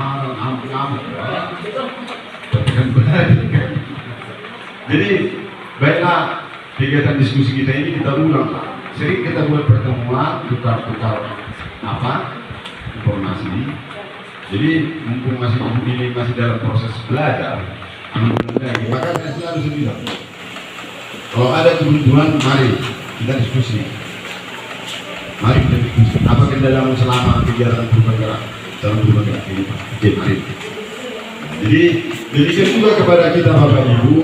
marah, ngamuk-ngamuk. Kan benar. Jadi baiklah, kegiatan diskusi kita ini kita ulang. Sering kita buat pertemuan, tukar-tukar informasi. Jadi mumpung masih ini masih dalam proses belajar, maka saya selalu bilang, kalau ada kebutuhan, mari kita diskusi. Mari kita diskusi. Apa kendalamu selama kegiatan bergerak dalam berbagai ini? Oke, mari. Jadi demikian juga kepada kita Bapak Ibu,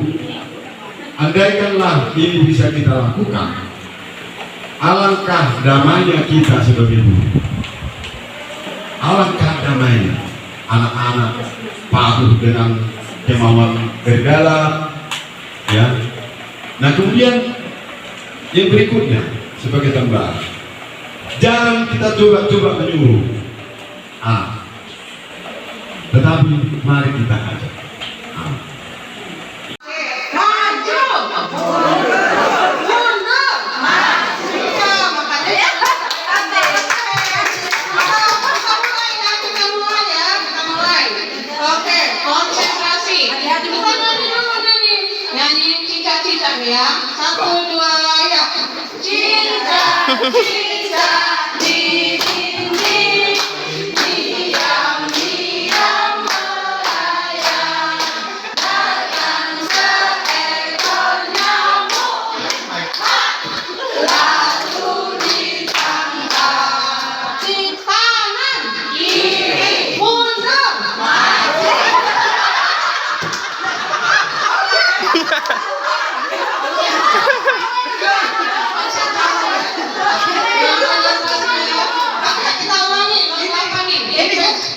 andaikanlah ini bisa kita lakukan, alangkah damainya kita sebagai guru. Alangkah damainya anak-anak patuh dengan kemauan bergalak, ya. Nah kemudian yang berikutnya sebagai tambahan, jangan kita coba-coba menyuruh, tetapi mari kita ajak. Ya, 1, 2, ya. Cinta, cinta di dinding, diam-diam melayang, datang seekor nyamuk, lalu ditangkap. Di kanan, kiri, mundur, maju.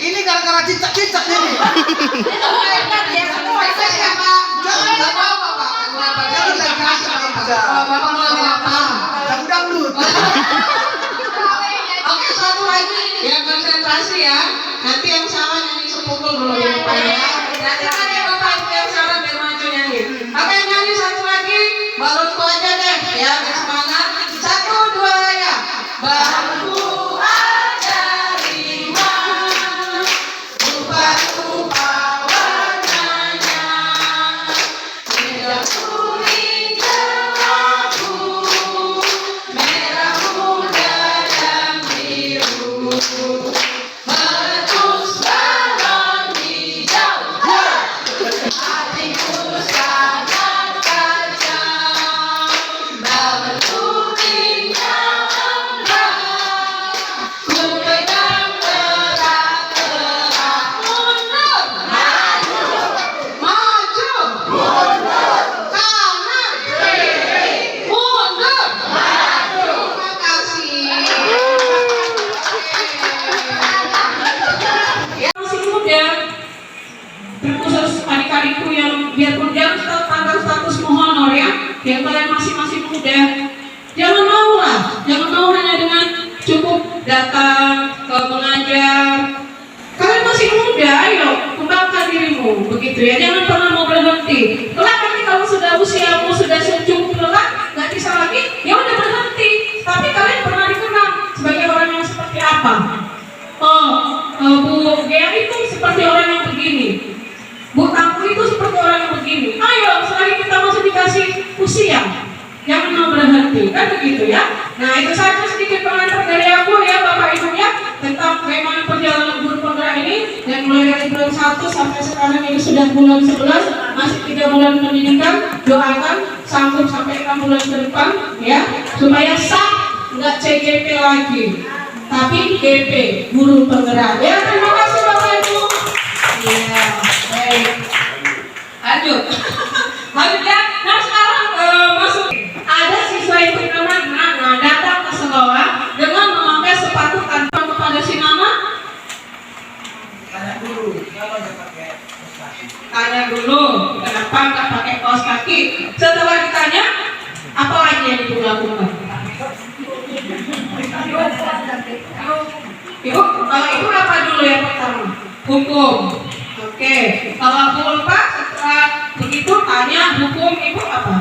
Ini gara-gara cicak-cicak ini. Itu hebat ya, semua itu siapa? Jangan bapak. Dangdut. Oke, satu lagi yang konsentrasi ya. Nanti yang sama nyanyi sepukul dulu ya Pak ya. Nanti tadi Bapak Ibu yang sama biar maju nyanyi. Oke, nyanyi satu lagi. Balutku aja deh ya, biar semangat. 1, 2 ya. Balutku ada 5, rupa-rupa warnanya, tidak kuning kelabu, merah muda dan biru, meletus balon hijau. Hatiku sangat kacau, balon kuningnya enggak, ku pegang erat-erat. Mundur, maju, mundur, kanan, kiri, mundur, maju. Terima kasih. Yang masih muda, terkhusus adik-adikku yang biarpun jangan tanggal status honor ya, yang kalian masih muda, jangan mau hanya dengan cukup datang ke mengajar. Kalian masih muda, ayo kembangkan dirimu, begitu ya. Jangan pernah mau berhenti. Kelak nanti kalau sudah usiamu sudah cukup lelah, nggak bisa lagi, ya udah berhenti. Tapi kalian pernah dikenal sebagai orang yang seperti apa? Bu Gea itu seperti orang yang begini. Bu Tangku itu seperti orang yang begini. Ayo, selagi kita masih dikasih usia, jangan mau berhenti, kan begitu ya. Nah itu saja sedikit pengantar dari aku ya Bapak Ibu ya, tentang bagaimana perjalanan guru penggerak ini. Dan mulai dari bulan 1 sampai sekarang ini sudah bulan 11, masih 3 bulan pendidikan. Doakan sanggup sampai 6 bulan ke depan ya, supaya sah, nggak CGP lagi, tapi GP, guru penggerak ya. Terima kasih Bapak Ibu. Iya, baik. Lanjut ya. Nah sekarang masuk. Ada siswa yang bernama Nana datang ke sekolah dengan memakai sepatu tanpa kepada si Nana. Tanya dulu, kenapa nggak pakai kaos kaki? Tanya dulu, kenapa nggak pakai kaos kaki? Setelah ditanya, apa lagi yang ibu lakukan? Ibu, kalau ibu apa dulu yang pertama? Hukum. Oke, kalau aku lupa setelah begitu tanya hukum, ibu apa?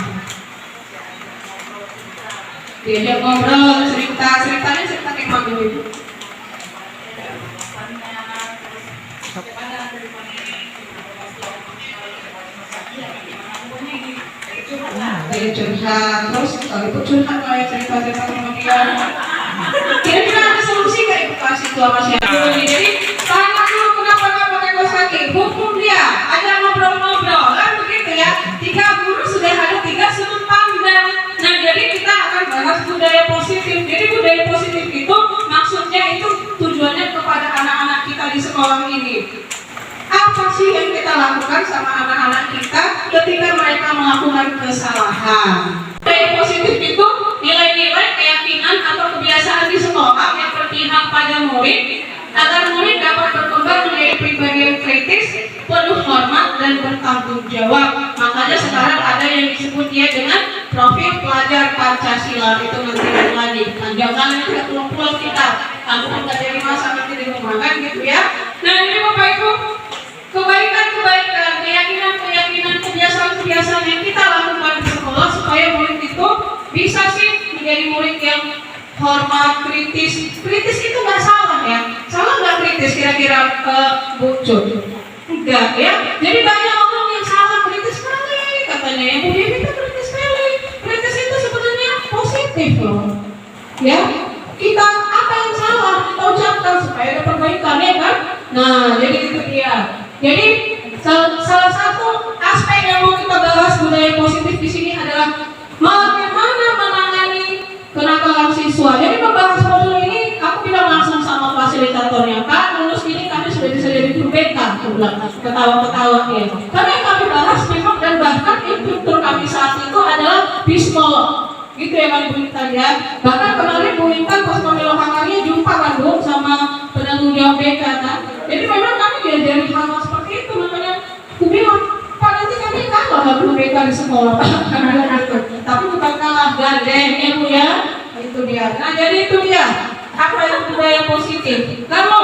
Diajak ngobrol, ceritanya cerita kayak mana ibu? mahasiswa masyarakat. Jadi tanya dulu kenapa nggak pakai kaos kaki, hukum dia, aja ngobrol-ngobrol kan begitu ya. 3 guru sudah ada 3 sudut pandang. Nah jadi kita akan bahas budaya positif. Jadi budaya positif itu maksudnya itu tujuannya kepada anak-anak kita di sekolah ini. Apa sih yang kita lakukan sama anak-anak kita ketika mereka melakukan kesalahan? Budaya positif itu nilai-nilai, keyakinan atau kebiasaan di sekolah yang berpihak pada murid agar murid dapat berkembang menjadi pribadi yang kritis, penuh hormat dan bertanggung jawab. Makanya sekarang ada yang disebut dia dengan profil pelajar Pancasila. Itu nanti lagi jangan kita pulang-pulang kita kampung nggak dari masa nanti di rumah kan gitu ya. Nah ini Bapak Ibu, kebaikan-kebaikan, keyakinan-keyakinan, kebiasaan-kebiasaan yang kita lakukan di sekolah supaya murid itu bisa sih menjadi murid yang hormat, kritis. Kritis itu nggak salah ya. Salah nggak kritis kira-kira Bu Cut? Enggak ya. Jadi banyak orang yang salah kritis sekali katanya. Yang Bu Devi itu kritis sekali. Kritis itu sebenarnya positif loh. Ya. Kita apa yang salah kita ucapkan supaya ada perbaikan ya kan? Nah, jadi itu dia. Jadi salah satu aspek yang mau kita bahas budaya positif di sini adalah bagaimana menangani kenakalan siswa. Jadi membahas modul ini aku bilang langsung sama fasilitatornya, Kak, lulus ini kami sudah bisa jadi guru BK. Aku bilang ketawa-ketawa ya. Karena yang kami bahas memang dan bahkan instruktur kami saat itu adalah psikolog. Gitu ya kan Bu Intan ya. Bahkan kemarin Bu Intan pas pemilu kamarnya jumpa kan Bu sama penanggung jawab BK kan. Jadi memang kami diajari hal seperti itu, makanya aku bilang Pak nanti kami kalah lah guru BK di sekolah tapi bukan kalah gandeng ya Bu ya. Itu dia. Nah jadi itu dia apa yang budaya positif. Lalu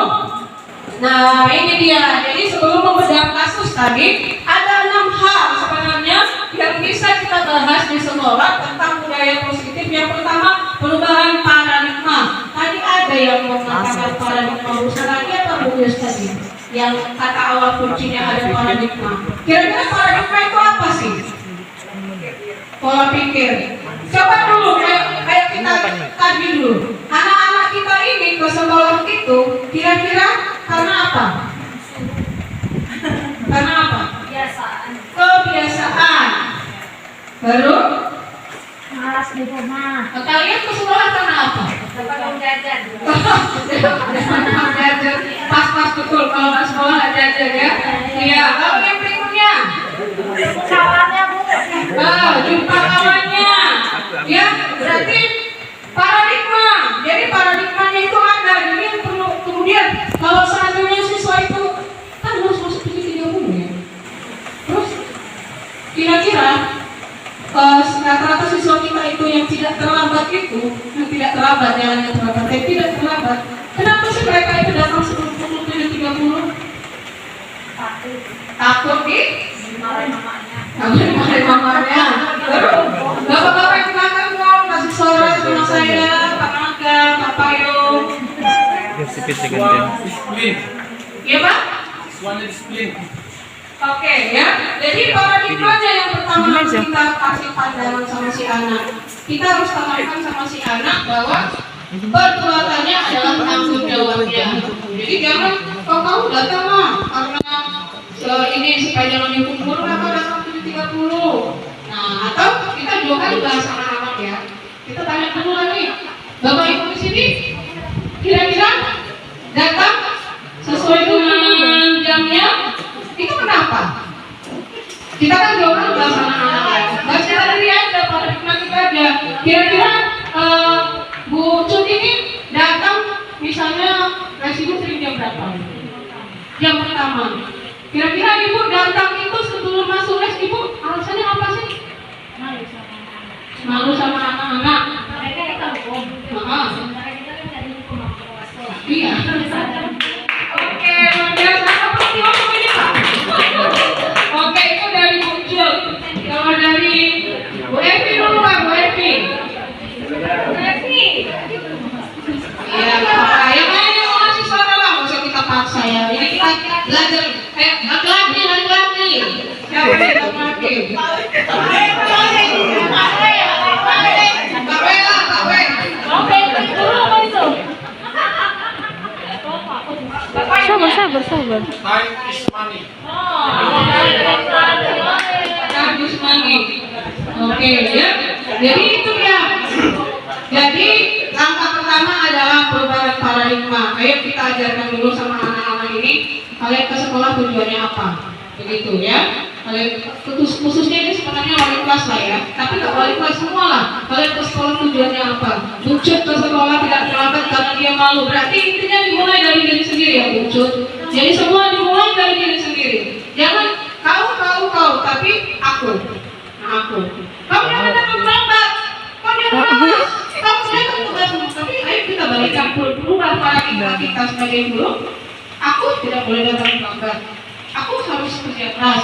nah ini dia. Jadi sebelum membedah kasus tadi ada 6 hal sebenarnya yang bisa kita bahas di sekolah tentang budaya positif. Yang pertama perubahan paradigma. Tadi ada yang mengatakan paradigma besar lagi apa bagus tadi? Yang kata awal kuncinya ada paradigma. Kira-kira paradigma itu apa sih? Pola pikir. Coba dulu kayak kita kaji dulu. Anak-anak kita ini ke sekolah itu kira-kira karena apa? Karena apa? Kebiasaan. Baru? Malas di rumah. Kalian ke sekolah karena apa? Jajan. Jajan. Pas betul kalau nggak sekolah nggak jajan ya. Iya. Lalu yang berikutnya? Kawannya Bu. Jumpa kawannya. Ya, berarti paradigma. Jadi paradigmanya itu ada. Jadi yang perlu kemudian kalau seandainya siswa itu kan harus masuk TV 30 ya. Terus kira-kira rata-rata siswa kita itu yang tidak terlambat itu, yang tidak terlambat, jalannya terlambat, tapi tidak terlambat. Kenapa sih mereka itu datang sebelum pukul 7.30? Takut di? Marahin mamanya. Bapak-bapak yang belakang dong, kasih suara sama saya, Pak Naga, Pak Payung. Iya Pak? Oke ya, jadi paradigmanya yang pertama harus kita kasih pandangan sama si anak. Kita harus tanamkan sama si anak bahwa perbuatannya adalah tanggung jawabnya. Jadi jangan kamu datang lah karena ini supaya jangan dihukum guru maka datang 7.30. Nah atau kita juga kan bahas anak-anak ya. Kita tanya dulu lagi, Bapak Ibu di sini kira-kira datang sesuai dengan jamnya? Itu kenapa? Kita kan jawaban bahas anak-anak ya. Bahas kita tadi ada paradigma kita ada. Kira-kira Bu Cut ini datang misalnya residu sering jam berapa? Jam pertama. Kira-kira Ibu datang itu sebelum masuk les Ibu alasannya apa sih? Malu sama anak-anak. Mereka yang tahu. Sementara kita kan dari rumah sekolah. Iya. Oke, luar biasa. Apa sih ngomong ini Pak? Oke, itu dari Bu Cut. Kalau dari Bu Evi dulu Pak, Bu Evi. Iya, Pak. Yang lain yang mau ngasih suara lah, nggak usah kita paksa ya. Ini kita belajar. Laki-laki. Siapa yang laki-laki? Kak Wela. Oke, dulu apa itu? sabar. Time is money. Habis mandi. Oke ya. Jadi itu ya. Jadi langkah pertama adalah perubahan paradigma. Ayo kita ajarkan dulu sama anak-anak ini. Kalian ke sekolah tujuannya apa? Begitu ya. Kalian khususnya ini sebenarnya wali kelas lah ya. Tapi nggak wali kelas semua lah. Kalian ke sekolah tujuannya apa? Buncut ke sekolah tidak terlambat karena dia malu. Berarti intinya dimulai dari diri sendiri ya Buncut. Jadi semua dimulai dari diri sendiri. Jangan kau, tapi aku. Nah, aku. Kau jangan datang terlambat. Kau jangan malas. Kau jangan tugasmu. Tapi ayo kita balikan berubah paradigma kita sebagai guru. Aku tidak boleh datang terlambat. Aku harus kerja keras.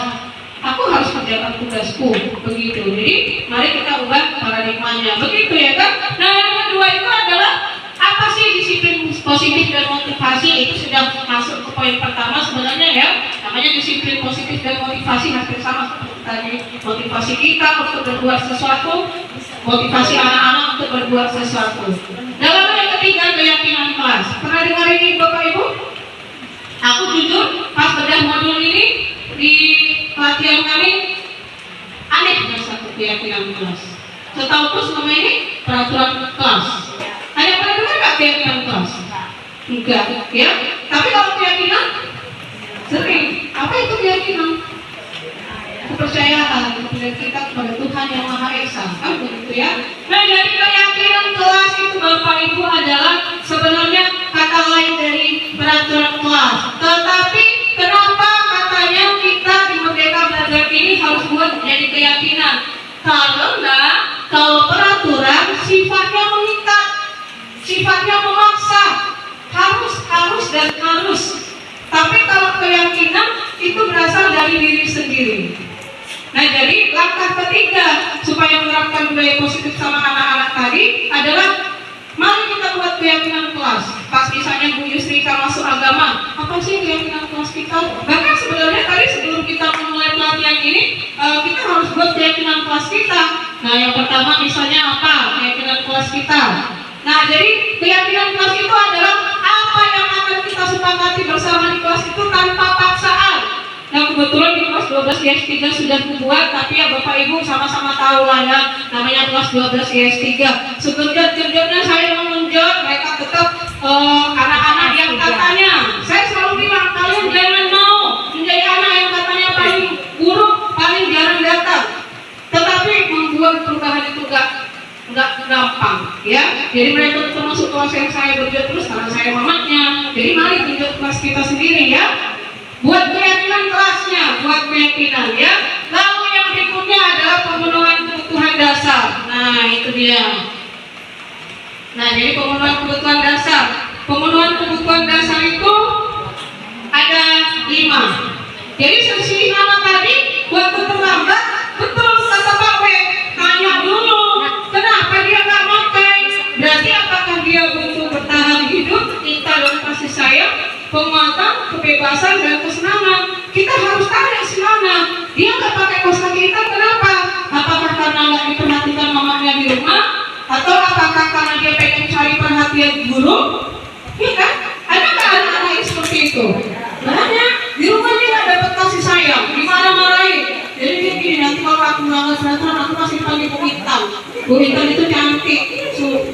Aku harus kerjakan tugasku. Begitu. Jadi mari kita ubah paradigmanya. Begitu ya kan? Nah yang kedua itu adalah apa sih disiplin positif dan motivasi? Itu sudah masuk ke poin pertama sebenarnya ya. Namanya disiplin positif dan motivasi hampir sama seperti tadi. Motivasi kita untuk berbuat sesuatu, motivasi anak-anak untuk berbuat sesuatu. Dalam yang ketiga, keyakinan kelas. Pernah dengar ini Bapak Ibu? Aku jujur pas bedah modul ini di pelatihan kami aneh dengan satu keyakinan kelas. Setahuku selama ini peraturan kelas. Hanya pernah dengar nggak keyakinan kelas? Enggak, ya. Tapi kalau keyakinan sering. Apa itu keyakinan? Kepercayaan kita kepada Tuhan yang Maha Esa, kan begitu ya. Nah, jadi keyakinan kelas itu Bapak Ibu adalah sebenarnya kata lain dari peraturan kelas. Tetapi kenapa katanya kita di Merdeka Belajar ini harus buat menjadi keyakinan? Karena kalau peraturan sifatnya mengikat, sifatnya memaksa, harus dan harus. Tapi kalau keyakinan itu berasal dari diri sendiri. Nah, jadi langkah ketiga supaya menerapkan budaya positif sama anak-anak tadi adalah mari kita buat keyakinan kelas. Pas misalnya Bu Yusrika masuk agama, apa sih keyakinan kelas kita? Bahkan sebenarnya tadi sebelum kita memulai pelatihan ini, kita harus buat keyakinan kelas kita. Nah, yang pertama misalnya apa keyakinan kelas kita? Nah, jadi keyakinan kelas itu adalah apa yang akan kita sepakati bersama di kelas itu tanpa paksaan. Nah, kebetulan di kelas 12 IS3 sudah dibuat, tapi ya Bapak Ibu sama-sama tahu lah ya, namanya kelas 12 IS3. Segenjot-genjotnya saya mengenjot, mereka tetap anak-anak yang katanya, saya selalu bilang kalian jangan mau menjadi anak yang katanya paling buruk, paling jarang datang. Tetapi membuat perubahan itu nggak gampang, ya. Jadi mereka termasuk kelas yang saya berjot terus karena saya mamaknya. Jadi mari genjot kelas kita sendiri ya. Buat keyakinan kelasnya, buat keyakinan ya. Lalu yang berikutnya adalah pemenuhan kebutuhan dasar. Nah, itu dia. Nah, jadi pemenuhan kebutuhan dasar. Pemenuhan kebutuhan dasar itu ada 5. Jadi selisih nama tadi buat terlambat, betul kata Pak W. Tanya dulu, kenapa dia nggak makan? Berarti apakah dia butuh bertahan hidup, cinta dan kasih sayang, penguatan, kebebasan dan kesenangan? Kita harus tanya semana. Dia nggak pakai kaos kaki hitam, kenapa? Apakah karena nggak diperhatikan mamanya di rumah? Atau apakah karena dia pengen cari perhatian guru? Iya kan? Ada nggak anak-anak yang seperti itu? Banyak. Di rumah dia nggak dapat kasih sayang, dimarahin. Jadi dia gini, nanti kalau aku melanggar peraturan aku masih panggil Bu Hitam. Bu Hitam itu cantik,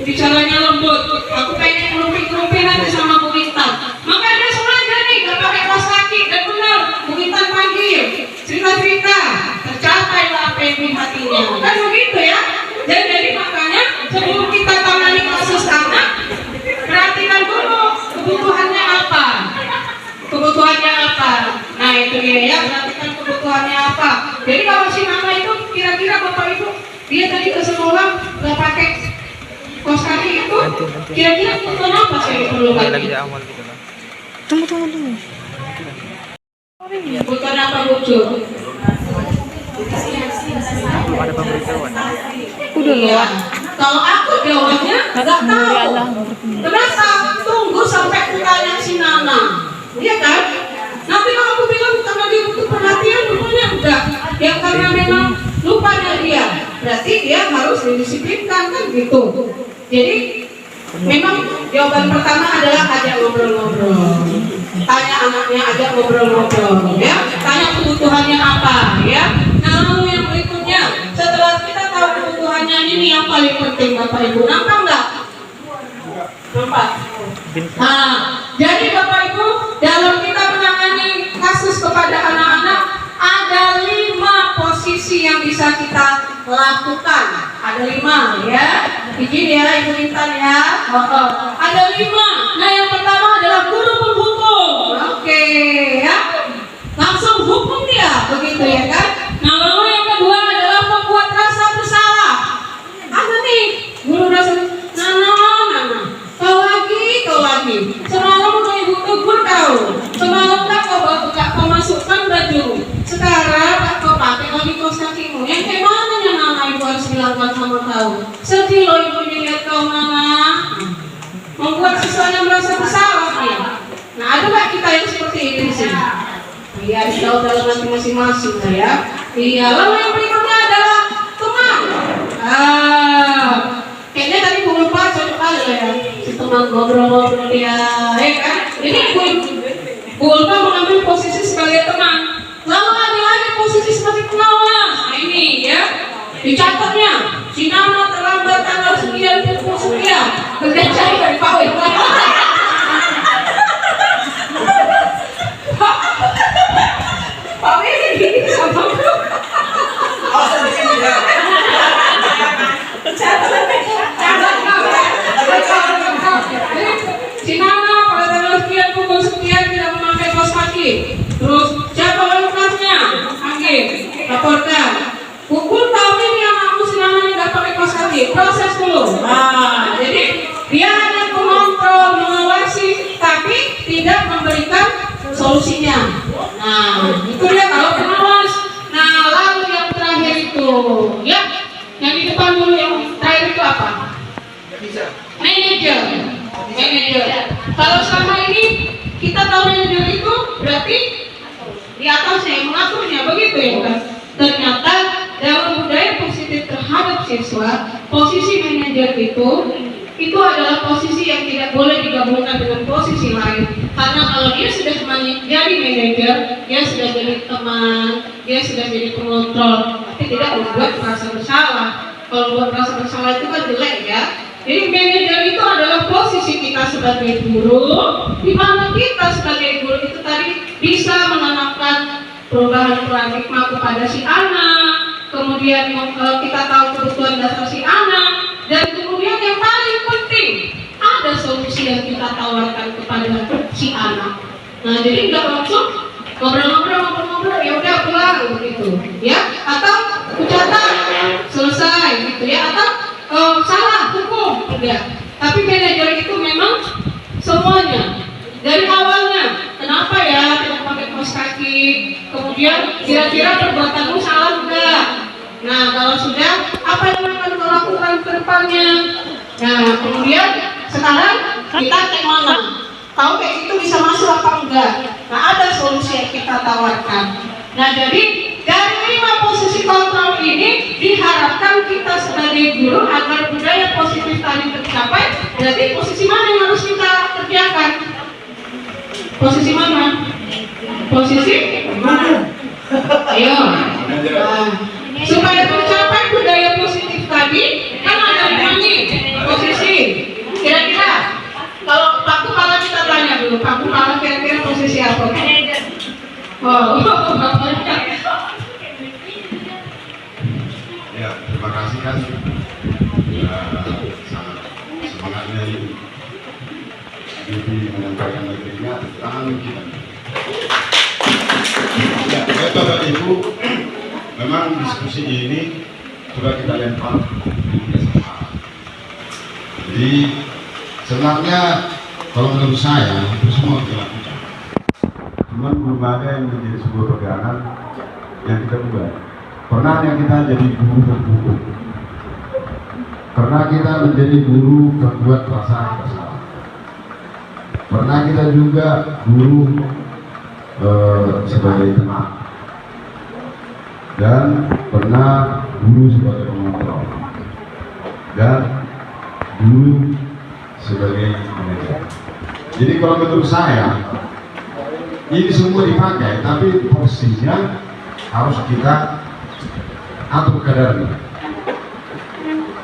bicaranya lembut. Aku pengen ngerumpi nanti sama Bu Hitam. Maka dia sengaja nih, gak pakai kaos kaki. Dan benar, Bu Hitam panggil, cerita-cerita, tercapai lah apa yang di hatinya. Kan begitu ya. Dan jadi makanya sebelum kita tangani kasus anak, perhatikan dulu kebutuhannya apa. Kebutuhannya apa? Nah itu dia ya, perhatikan kebutuhannya apa. Jadi kalau si Mama itu kira-kira Bapak Ibu, dia tadi ke sekolah gak pakai kaos kaki itu, kira-kira kebutuhan apa sih yang diperlukan? Tunggu. Kebutuhan apa Bocor? Ada pemberitahuan. Udah Iya. lewat. Kalau aku jawabnya nggak tahu. Kenapa? Tunggu sampai kutanya si Nana. Iya kan? Nanti kalau aku bilang karena dia butuh perhatian, rupanya enggak. Ya karena memang lupanya dia. Berarti dia harus didisiplinkan kan gitu. Jadi memang jawaban pertama adalah ajak ngobrol-ngobrol. Tanya anaknya ajak ngobrol-ngobrol, ya. Tanya kebutuhannya apa, ya. Nah, lalu yang berikutnya, setelah kita tahu kebutuhannya, ini yang paling penting, Bapak Ibu. Nampak nggak? Nampak. Nah, jadi Bapak Ibu, dalam kita menangani kasus kepada anak-anak, ada 5 posisi yang bisa kita lakukan. Ada 5, ya. Izin ya, Ibu Intan ya. Ada 5. Nah, yang pertama adalah guru penghukum. Oke, ya. Langsung hukum dia, begitu ya kan? Nah, lalu yang kedua adalah membuat rasa bersalah. Ada nih, guru rasa, Nana, kau lagi. Semalam udah ibu tegur kau. Semalam kan kau masukkan baju. Sekarang kau pakai lagi kaos kakimu. Yang kayak mana ya Nana ibu harus bilangkan sama kau. Sedih loh ibu lihat kau Nana. Membuat siswanya merasa bersalah ya. Nah, ada nggak kita yang seperti ini di sini? Iya, tahu dalam hati masing-masing ya. Iya, lalu yang berikutnya adalah teman. Kayaknya tadi Bu Ulfa cocok kali lah ya. Si teman ngobrol-ngobrol dia, kan? Ini Bu Ulfa mengambil posisi sebagai teman. Lalu ada lagi posisi sebagai pengawas. Nah ini ya, dicatatnya. Si Nana terlambat tanggal 9 pukul 9. Kerjaan saya dari Pak Wei. Pak Wei gini sama aku. Si Nana pada tanggal sekian pukul sekian tidak memakai kaos kaki. Terus siapa lokasnya? Panggil, laporkan. Pukul tahun ini anakmu si Nana tidak pakai kaos kaki. Proses dulu. Nah, jadi dia hanya mengontrol, mengawasi, tapi tidak memberikan solusinya. Nah, itu dia kalau pengawas. Nah, lalu yang terakhir itu, ya, yang di depan dulu yang terakhir itu apa? Manajer. Kalau selama ini kita tahu manajer itu berarti di atasnya yang mengaturnya, begitu ya kan? Ternyata dalam budaya positif terhadap siswa, posisi manajer itu adalah posisi yang tidak boleh digabungkan dengan posisi lain. Karena kalau dia sudah jadi manajer, dia sudah jadi teman, dia sudah jadi pengontrol, tapi tidak membuat rasa bersalah. Kalau buat rasa bersalah itu kan jelek ya. Jadi manajer itu adalah posisi kita sebagai guru, di mana kita sebagai guru itu tadi bisa menanamkan perubahan paradigma kepada si anak, kemudian kita tahu kebutuhan dasar si anak, dan kemudian yang paling penting ada solusi yang kita tawarkan kepada si anak. Nah, jadi nggak langsung ngobrol-ngobrol ya udah pulang begitu, ya, atau ucapan selesai gitu ya, atau salah hukum tidak. Tapi manajer itu memang semuanya dari awalnya. Kenapa ya tidak pakai kaos kaki? Kemudian kira-kira perbuatanmu salah enggak? Nah, kalau sudah, apa yang akan kau lakukan ke depannya? Nah, kemudian sekarang kita cek mana? Tahu kayak itu bisa masuk apa enggak? Nah, ada solusi yang kita tawarkan. Nah, jadi dari 5 posisi kontrol ini diharapkan kita sebagai guru agar budaya positif tadi tercapai. Jadi posisi mana yang harus kita kerjakan? Posisi mana? Posisi mana? Ayo. Supaya tercapai budaya positif tadi, kan ada 5 nih posisi. Kira-kira kalau Pak Kepala kita tanya dulu, Pak Kepala kira-kira posisi apa? Oh, Ya, terima kasih kan sangat semangatnya Ibu menyampaikan materinya tangan kita. Ya, Bapak Ibu, memang diskusi ini sudah kita lempar bersama. Jadi sebenarnya kalau menurut saya itu semua dilakukan. Cuman belum ada yang menjadi sebuah pegangan yang kita buat. Pernah yang kita jadi guru berhukum. Pernah kita menjadi guru berbuat rasa bersalah. Pernah kita juga guru sebagai teman. Dan pernah guru sebagai pengontrol. Dan guru sebagai manajer. Jadi kalau menurut saya Ini semua dipakai, tapi porsinya harus kita atur kadarnya.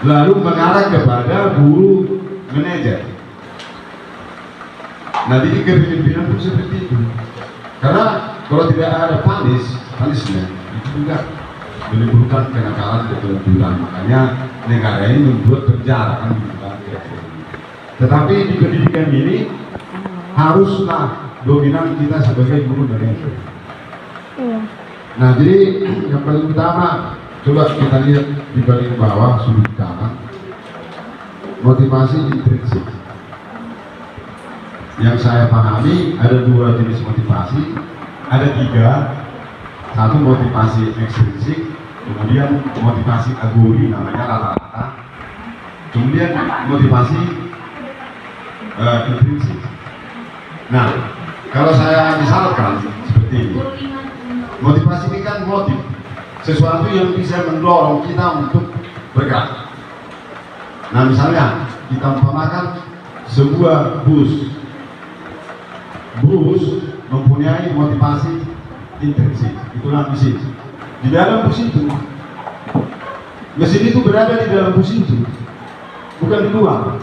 Lalu mengarah kepada guru manajer. Nah, jadi kepemimpinan pun seperti itu. Karena kalau tidak ada panisnya itu juga menimbulkan kenakalan dan kelemburan. Makanya negara ini membuat penjara kan gitu kan. Tetapi di pendidikan ini haruslah dominan kita sebagai guru manajer. Nah, jadi yang paling utama coba kita lihat di bagian bawah sudut kanan, motivasi intrinsik. Yang saya pahami ada dua jenis motivasi, ada tiga. Satu motivasi ekstrinsik, kemudian motivasi agori namanya rata-rata, kemudian motivasi intrinsik. Nah, kalau saya misalkan seperti ini, motivasi ini kan motif, sesuatu yang bisa mendorong kita untuk bergerak. Nah, misalnya kita umpamakan sebuah bus mempunyai motivasi intrinsik, itulah mesin. Di dalam bus itu, mesin itu berada di dalam bus itu, bukan di luar.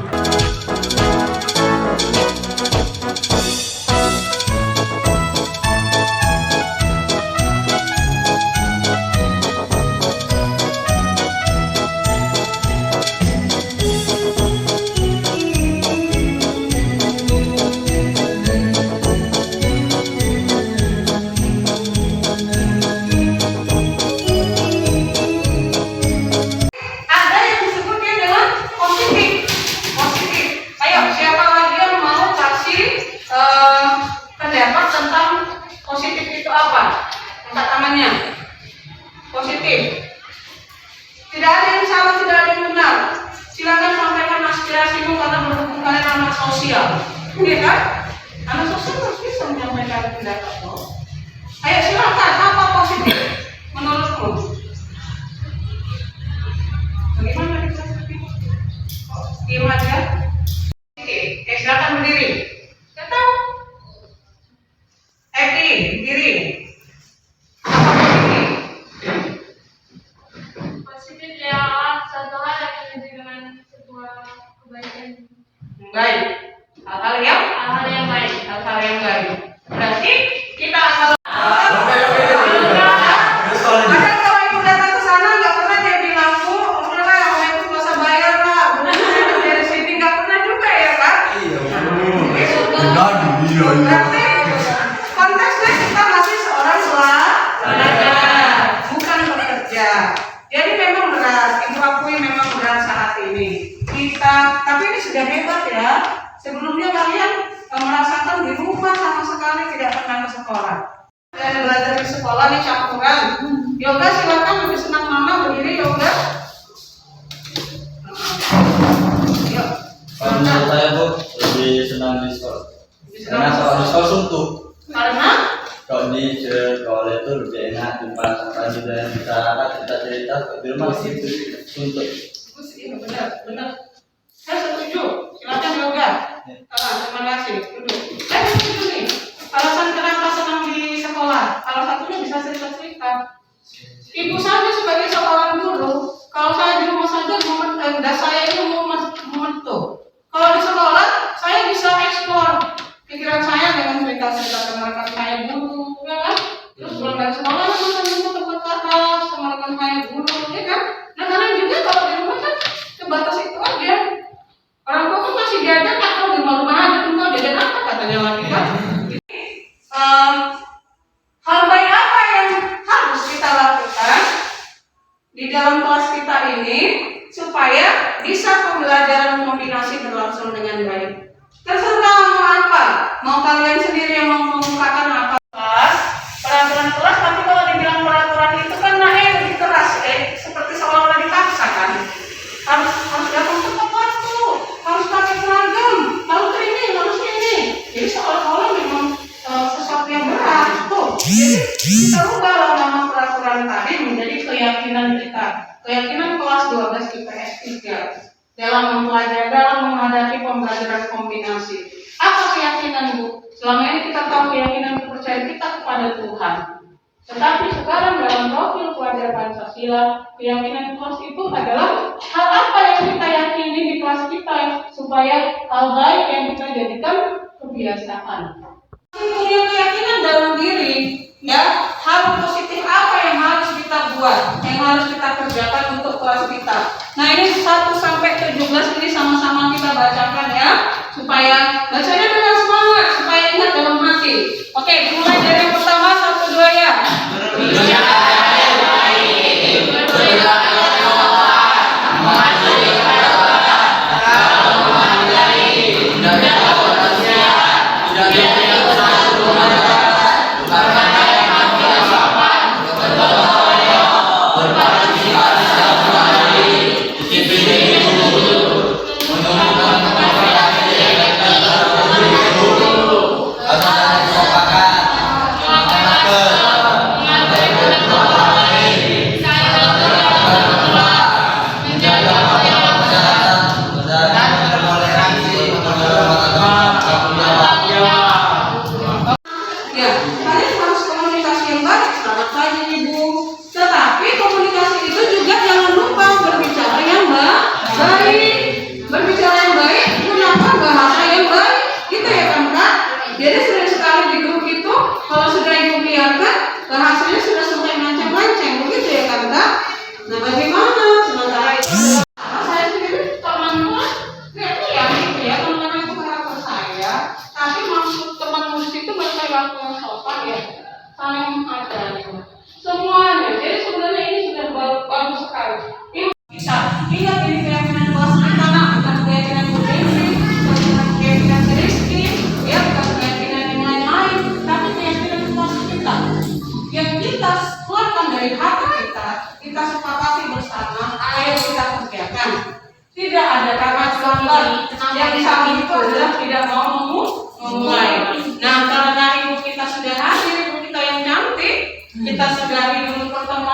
Ada yang disebutnya dengan positif. Positif. Ayo, siapa lagi yang mau kasih pendapat tentang positif itu apa? Angkat tangannya. Positif. Tidak ada yang salah, tidak ada yang benar. Silakan sampaikan aspirasimu karena berhubung kalian anak sosial. Iya kan? Anak sosial harus bisa menyampaikan pendapat. Ayo silakan, apa positif menurutmu? Bagaimana kita seperti itu? Diam aja. Oke, silakan berdiri. Ketemu. Eki, berdiri. Apa positif? Positif ya, satu hal yang menjadi dengan sebuah kebaikan. Baik. Hal-hal yang baik. Hal-hal yang baik. Berarti kita akan Kadang kalau ibu datang ke sana nggak pernah dia bilang, Bu, udahlah yang itu nggak usah bayar lah. Benar dari sini nggak pernah juga ya Pak? Berarti konteksnya kita masih seorang pelajar, bukan pekerja. Jadi memang berat, ibu akui memang berat saat ini. Tapi ini sudah hebat ya. Sebelumnya kalian merasakan di rumah sama sekali tidak pernah ke sekolah. Dan belajar di sekolah nih campuran. Yoga silakan, lebih senang mana berdiri yoga. Yuk. Kalau menurut saya Bu, lebih senang di sekolah. Karena kalau di sekolah suntuk. Karena Kalau di sekolah itu lebih enak, tempat sampai juga bisa cerita-cerita. Di rumah itu suntuk. iya, benar. Saya setuju. Silakan yoga. Terima kasih. Duduk. Saya setuju nih. Alasan kenapa senang di sekolah, salah satunya bisa cerita-cerita. Ibu saja sebagai seorang guru, kalau saya di rumah saja saya ini membentuk. Kalau di sekolah, saya bisa eksplor pikiran saya dengan cerita-cerita dengan rekan saya guru, ya kan? Terus pulang dari sekolah, teman-teman tempat atas, sama rekan saya guru, ya kan? Nah, kalian juga kalau di rumah kan sebatas itu aja. Orang tua kan masih diajar atau di rumah aja, tinggal diajar apa katanya lagi kan? Hal baik apa yang harus kita lakukan di dalam kelas kita ini supaya bisa pembelajaran kombinasi berlangsung dengan baik? Terserah mau apa, mau kalian sendiri yang mau mengungkapkan apa kelas, peraturan kelas. Tapi kalau dibilang peraturan itu kan lebih keras, seperti seolah-olah dipaksa kan. Harus datang tepat waktu, harus pakai seragam, harus ini. Jadi seolah-olah memang sesuatu yang berat tuh. Jadi kita ubahlah nama peraturan tadi menjadi keyakinan kita, keyakinan kelas 12 IPS 3 dalam mempelajari, dalam menghadapi pembelajaran kombinasi. Apa keyakinan Bu? Selama ini kita tahu keyakinan kepercayaan kepercayaan kita kepada Tuhan. Tetapi sekarang dalam profil keluarga Pancasila, keyakinan kelas itu adalah hal apa yang kita yakini di kelas kita supaya hal baik yang kita jadikan kebiasaan. Punya keyakinan dalam diri, ya, hal positif apa yang harus kita buat, yang harus kita kerjakan untuk kelas kita. Nah ini 1 sampai 17 ini sama-sama kita bacakan ya, supaya bacanya dengan semangat, supaya ingat dalam hati. Oke, mulai dari yang pertama 1, 2 ya. Tidak ada kata contoh yang salah itu adalah tidak mau memulai. Nah, karena ibu kita sudah hadir, ibu kita yang cantik, kita sudahi dulu pertemuan